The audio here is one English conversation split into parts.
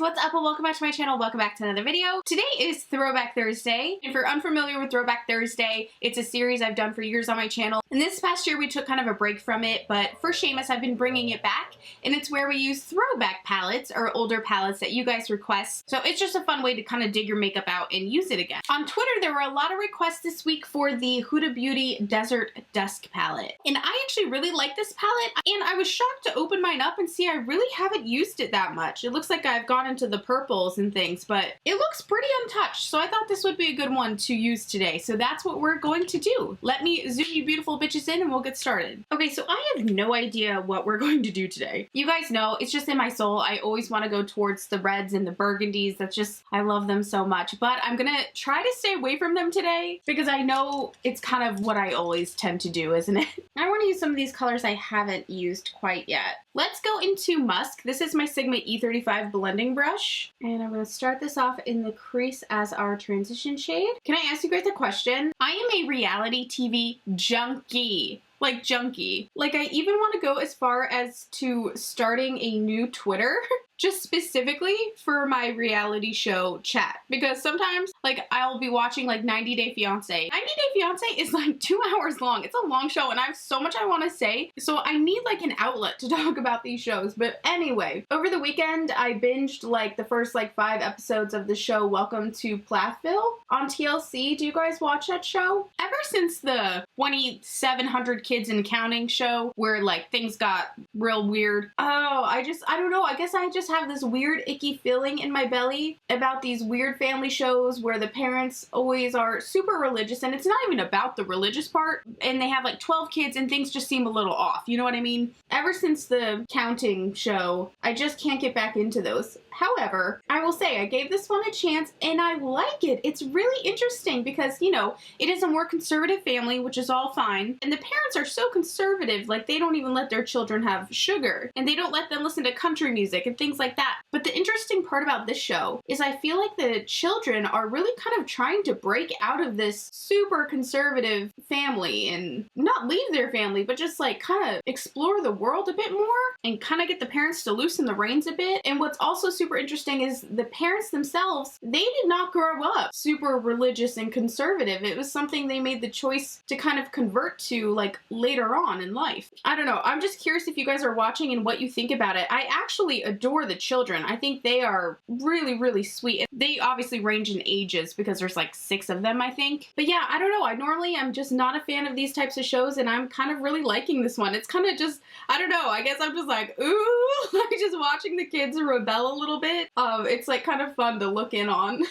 what's up and welcome back to my channel. Welcome back to another video. Today is Throwback Thursday. If you're unfamiliar with Throwback Thursday, it's a series I've done for years on my channel. And this past year we took kind of a break from it, but for Shameless I've been bringing it back, and it's where we use throwback palettes or older palettes that you guys request. So it's just a fun way to kind of dig your makeup out and use it again. On Twitter there were a lot of requests this week for the Huda Beauty Desert Dusk palette. And I actually really like this palette, and I was shocked to open mine up and see I really haven't used it that much. It looks like I've gone into the purples and things, but it looks pretty untouched, so I thought this would be a good one to use today. So that's what we're going to do. Let me zoom you beautiful bitches in and we'll get started. Okay, so I have no idea what we're going to do today. You guys know, it's just in my soul. I always want to go towards the reds and the burgundies. That's just, I love them so much, but I'm gonna try to stay away from them today because I know it's kind of what I always tend to do, isn't it? I want to use some of these colors I haven't used quite yet. Let's go into Musk. This is my Sigma E35 blending brush, and I'm going to start this off in the crease as our transition shade. Can I ask you guys a question? I am a reality TV junkie. Like junkie. Like I even want to go as far as to starting a new Twitter just specifically for my reality show chat, because sometimes like I'll be watching like 90 Day Fiancé. 90 Day Fiancé is like 2 hours long. It's a long show and I have so much I want to say, so I need like an outlet to talk about these shows. But anyway, over the weekend I binged like the first like 5 episodes of the show Welcome to Plathville on TLC. Do you guys watch that show? Ever since the 2700 Kids and Counting show where like things got real weird, I don't know, I guess I just have this weird icky feeling in my belly about these weird family shows where the parents always are super religious, and it's not even about the religious part, and they have like 12 kids and things just seem a little off, you know what I mean? Ever since the Counting show, I just can't get back into those. However, I will say I gave this one a chance and I like it. It's really interesting because, you know, it is a more conservative family, which is all fine, and the parents are so conservative, like they don't even let their children have sugar, and they don't let them listen to country music and things like that. But the interesting part about this show is I feel like the children are really kind of trying to break out of this super conservative family and not leave their family, but just like kind of explore the world a bit more and kind of get the parents to loosen the reins a bit. And what's also super interesting is the parents themselves, they did not grow up super religious and conservative. It was something they made the choice to kind of convert to like later on in life. I don't know. I'm just curious if you guys are watching and what you think about it. I actually adore the children. I think they are really, really sweet. They obviously range in ages because there's like 6 of them, I think. But yeah, I don't know. I normally am just not a fan of these types of shows, and I'm kind of really liking this one. It's kind of just, I don't know. I guess I'm just like, ooh, like just watching the kids rebel a little bit. It's like kind of fun to look in on.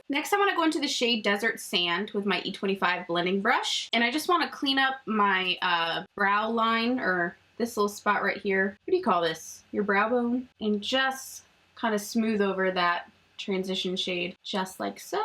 Next, I want to go into the shade Desert Sand with my E25 blending brush, and I just want to clean up my brow line, or this little spot right here. What do you call this? Your brow bone? And just kind of smooth over that transition shade, just like so.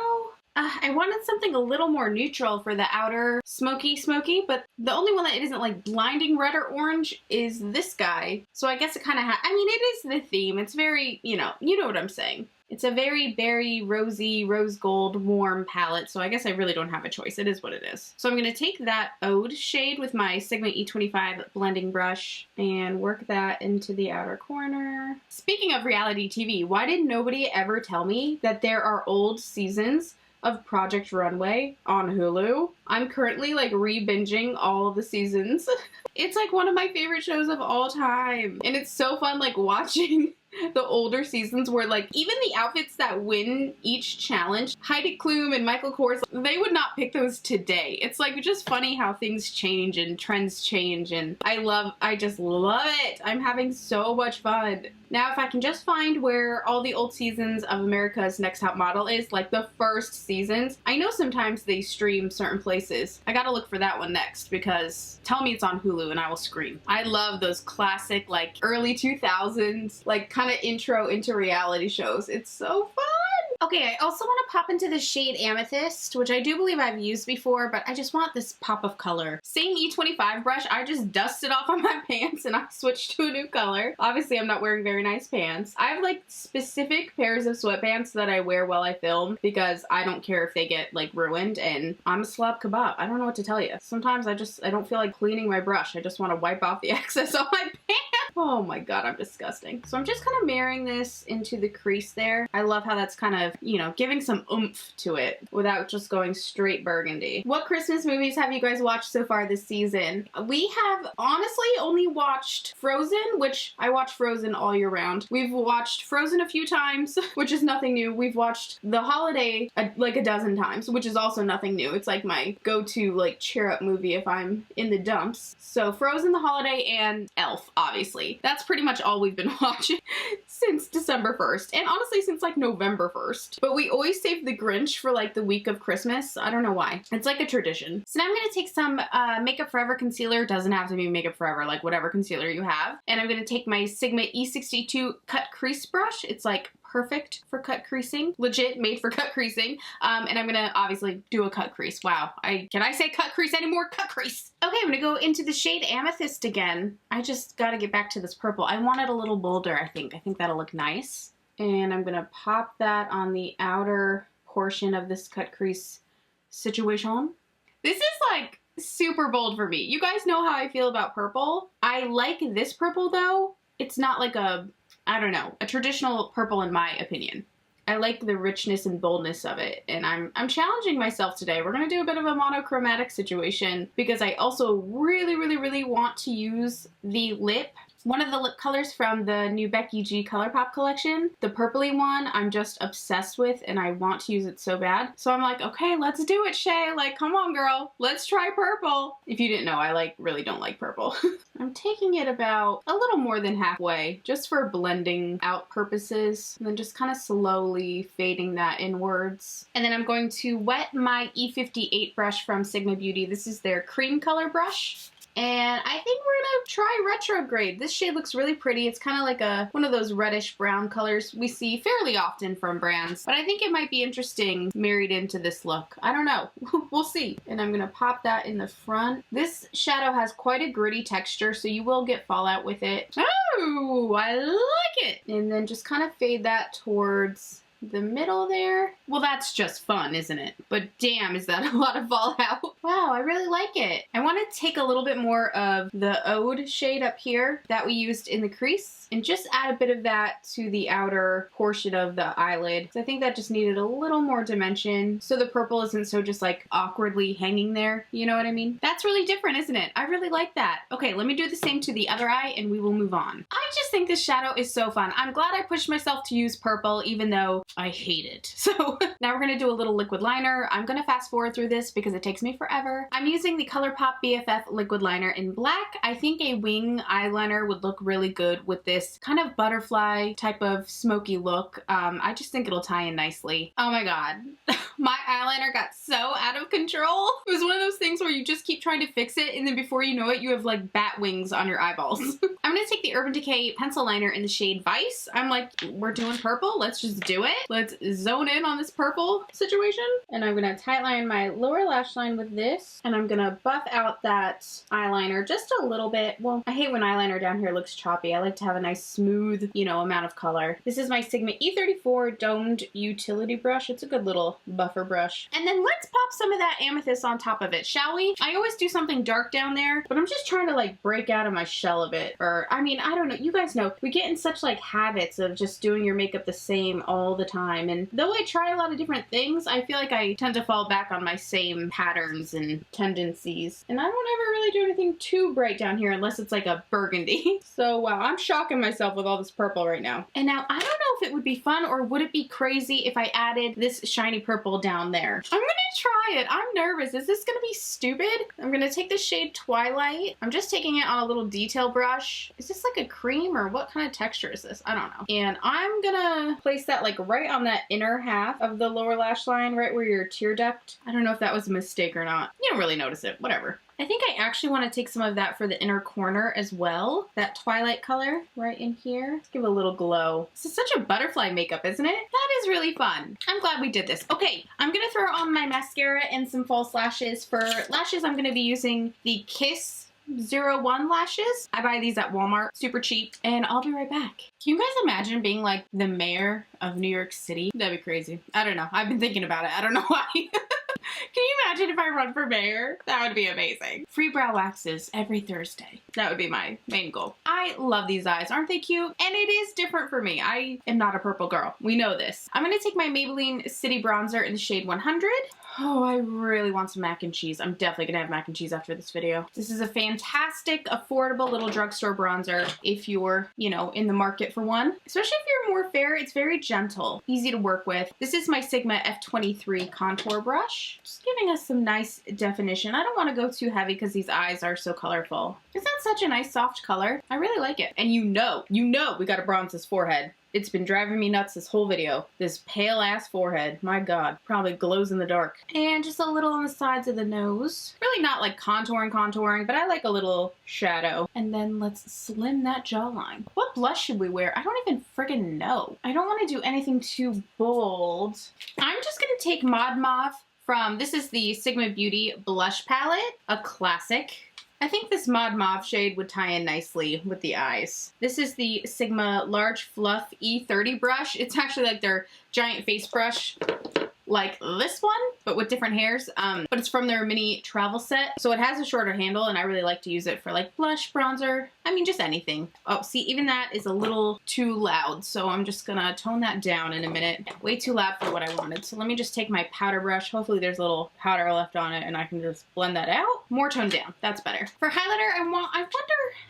I wanted something a little more neutral for the outer smoky, but the only one that isn't like blinding red or orange is this guy. So I guess it kind of I mean, it is the theme. It's very, you know what I'm saying. It's a very berry, rosy, rose gold, warm palette, so I guess I really don't have a choice. It is what it is. So I'm going to take that Ode shade with my Sigma E25 blending brush and work that into the outer corner. Speaking of reality TV, why did nobody ever tell me that there are old seasons of Project Runway on Hulu? I'm currently like re-binging all of the seasons. It's like one of my favorite shows of all time, and it's so fun like watching the older seasons where like even the outfits that win each challenge, Heidi Klum and Michael Kors, they would not pick those today. It's like just funny how things change and trends change, and I just love it. I'm having so much fun. Now if I can just find where all the old seasons of America's Next Top Model is, like the first seasons. I know sometimes they stream certain places. I gotta look for that one next, because tell me it's on Hulu and I will scream. I love those classic like early 2000s like kind of intro into reality shows. It's so fun. Okay, I also want to pop into the shade Amethyst, which I do believe I've used before, but I just want this pop of color. Same E25 brush, I just dusted off on my pants and I switched to a new color. Obviously, I'm not wearing very nice pants. I have like specific pairs of sweatpants that I wear while I film because I don't care if they get like ruined, and I'm a slob kebab. I don't know what to tell you. Sometimes I don't feel like cleaning my brush. I just want to wipe off the excess on my pants. Oh my god, I'm disgusting. So I'm just kind of mirroring this into the crease there. I love how that's kind of, you know, giving some oomph to it without just going straight burgundy. What Christmas movies have you guys watched so far this season? We have honestly only watched Frozen, which I watch Frozen all year round. We've watched Frozen a few times, which is nothing new. We've watched The Holiday like a dozen times, which is also nothing new. It's like my go-to like cheer up movie if I'm in the dumps. So Frozen, The Holiday, and Elf, obviously. That's pretty much all we've been watching since December 1st, and honestly since like November 1st. But we always save the Grinch for like the week of Christmas. I don't know why. It's like a tradition. So now I'm gonna take some Makeup Forever concealer. Doesn't have to be Makeup Forever, like whatever concealer you have. And I'm gonna take my Sigma E62 Cut Crease brush. It's like perfect for cut creasing, legit made for cut creasing. And I'm gonna obviously do a cut crease. Wow, can I say cut crease anymore? Cut crease. Okay, I'm gonna go into the shade Amethyst again. I just gotta get back to this purple. I want it a little bolder, I think. I think that'll look nice. And I'm gonna pop that on the outer portion of this cut crease situation. This is like super bold for me. You guys know how I feel about purple. I like this purple though. It's not like a, I don't know, a traditional purple in my opinion. I like the richness and boldness of it, and I'm challenging myself today. We're gonna do a bit of a monochromatic situation because I also really want to use the lip. One of the lip colors from the new Becky G ColourPop collection, the purpley one, I'm just obsessed with and I want to use it so bad. So I'm like, okay, let's do it, Shay. Like, come on, girl. Let's try purple. If you didn't know, I like really don't like purple. I'm taking it about a little more than halfway just for blending out purposes and then just kind of slowly fading that inwards. And then I'm going to wet my E58 brush from Sigma Beauty. This is their cream color brush. And I think we're gonna try Retrograde. This shade looks really pretty. It's kind of like one of those reddish brown colors we see fairly often from brands, but I think it might be interesting married into this look. I don't know. We'll see. And I'm gonna pop that in the front. This shadow has quite a gritty texture, so you will get fallout with it. Oh, I like it. And then just kind of fade that towards the middle there. Well, that's just fun, isn't it? But damn, is that a lot of fallout. Wow, I really like it. I want to take a little bit more of the Ode shade up here that we used in the crease and just add a bit of that to the outer portion of the eyelid. So I think that just needed a little more dimension so the purple isn't so just like awkwardly hanging there. You know what I mean? That's really different, isn't it? I really like that. Okay, let me do the same to the other eye and we will move on. I just think this shadow is so fun. I'm glad I pushed myself to use purple even though I hate it. So now we're gonna do a little liquid liner. I'm gonna fast forward through this because it takes me forever. I'm using the ColourPop BFF liquid liner in black. I think a wing eyeliner would look really good with this kind of butterfly type of smoky look. I just think it'll tie in nicely. Oh my god. My eyeliner got so out of control. It was one of those things where you just keep trying to fix it and then before you know it, you have like bat wings on your eyeballs. I'm gonna take the Urban Decay pencil liner in the shade Vice. I'm like, we're doing purple, let's just do it. Let's zone in on this purple situation. And I'm gonna tightline my lower lash line with this. And I'm gonna buff out that eyeliner just a little bit. Well, I hate when eyeliner down here looks choppy. I like to have a nice smooth, you know, amount of color. This is my Sigma E34 domed utility brush. It's a good little buffer brush. And then let's pop some of that amethyst on top of it, shall we? I always do something dark down there, but I'm just trying to like break out of my shell a bit. Or, I mean, I don't know. You guys know, we get in such like habits of just doing your makeup the same all the time. And though I try a lot of different things, I feel like I tend to fall back on my same patterns and tendencies. And I don't ever really do anything too bright down here unless it's like a burgundy. So wow, I'm shocking myself with all this purple right now. And now I don't know if it would be fun or would it be crazy if I added this shiny purple down there. I'm gonna try it. I'm nervous. Is this gonna be stupid? I'm gonna take the shade Twilight. I'm just taking it on a little detail brush. Is this like a cream or what kind of texture is this? I don't know. And I'm gonna place that like right on that inner half of the lower lash line, right where your tear duct. I don't know if that was a mistake or not. You don't really notice it, whatever. I think I actually want to take some of that for the inner corner as well. That Twilight color right in here. Let's give it a little glow. This is such a butterfly makeup, isn't it? That is really fun. I'm glad we did this. Okay, I'm going to throw on my mascara and some false lashes. For lashes, I'm going to be using the Kiss 01 lashes. I buy these at Walmart, super cheap, and I'll be right back. Can you guys imagine being like the mayor of New York City? That'd be crazy. I don't know. I've been thinking about it. I don't know why. Can you imagine if I run for mayor? That would be amazing. Free brow waxes every Thursday. That would be my main goal. I love these eyes. Aren't they cute? And it is different for me. I am not a purple girl. We know this. I'm going to take my Maybelline City Bronzer in the shade 100. Oh, I really want some mac and cheese. I'm definitely gonna have mac and cheese after this video. This is a fantastic, affordable little drugstore bronzer if you're, you know, in the market for one. Especially if you're more fair, it's very gentle, easy to work with. This is my Sigma F23 contour brush. Just giving us some nice definition. I don't want to go too heavy because these eyes are so colorful. Isn't that such a nice soft color? I really like it. And you know we gotta bronze this forehead. It's been driving me nuts this whole video. This pale ass forehead, my God, probably glows in the dark. And just a little on the sides of the nose. Really not like contouring, but I like a little shadow. And then let's slim that jawline. What blush should we wear? I don't even friggin' know. I don't want to do anything too bold. I'm just gonna take Mod Mauve from, this is the Sigma Beauty blush palette, a classic. I think this Mod Mauve shade would tie in nicely with the eyes. This is the Sigma Large Fluff E30 brush. It's actually like their giant face brush, like this one, but with different hairs. But it's from their mini travel set. So it has a shorter handle and I really like to use it for like blush, bronzer, I mean just anything. Oh, see, even that is a little too loud. So I'm just gonna tone that down in a minute. Way too loud for what I wanted. So let me just take my powder brush. Hopefully there's a little powder left on it and I can just blend that out. More toned down, that's better. For highlighter, I wonder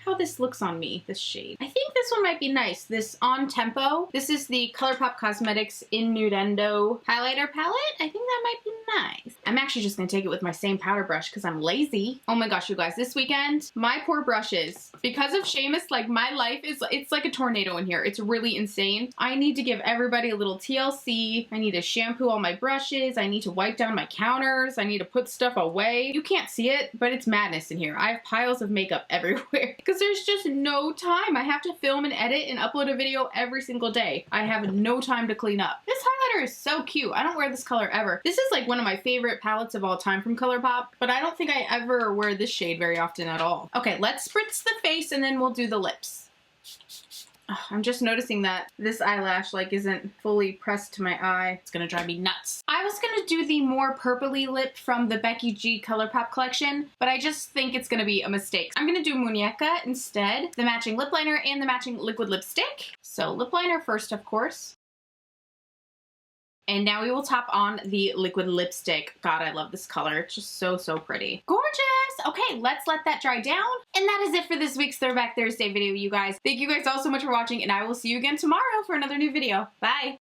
how this looks on me, this shade. I think this one might be nice. This On Tempo. This is the ColourPop Cosmetics in Nude Endo highlighter palette. I think that might be nice. I'm actually just gonna take it with my same powder brush because I'm lazy. Oh my gosh, you guys, this weekend, my poor brushes, because of SHAEXO, like my life is, it's like a tornado in here. It's really insane. I need to give everybody a little TLC. I need to shampoo all my brushes. I need to wipe down my counters. I need to put stuff away. You can't see it, but it's madness in here. I have piles of makeup everywhere because there's just no time. I have to film and edit and upload a video every single day. I have no time to clean up. This highlighter is so cute. I don't wear this color ever. This is like one of my favorite palettes of all time from ColourPop, but I don't think I ever wear this shade very often at all. Okay, let's spritz the face and then we'll do the lips. Oh, I'm just noticing that this eyelash like isn't fully pressed to my eye. It's gonna drive me nuts. I was gonna do the more purpley lip from the Becky G ColourPop collection, but I just think it's gonna be a mistake. I'm gonna do Muñeca instead, the matching lip liner and the matching liquid lipstick. So lip liner first, of course. And now we will top on the liquid lipstick. God, I love this color. It's just so, so pretty. Gorgeous! Okay, let's let that dry down. And that is it for this week's Throwback Thursday video, you guys. Thank you guys all so much for watching, and I will see you again tomorrow for another new video. Bye!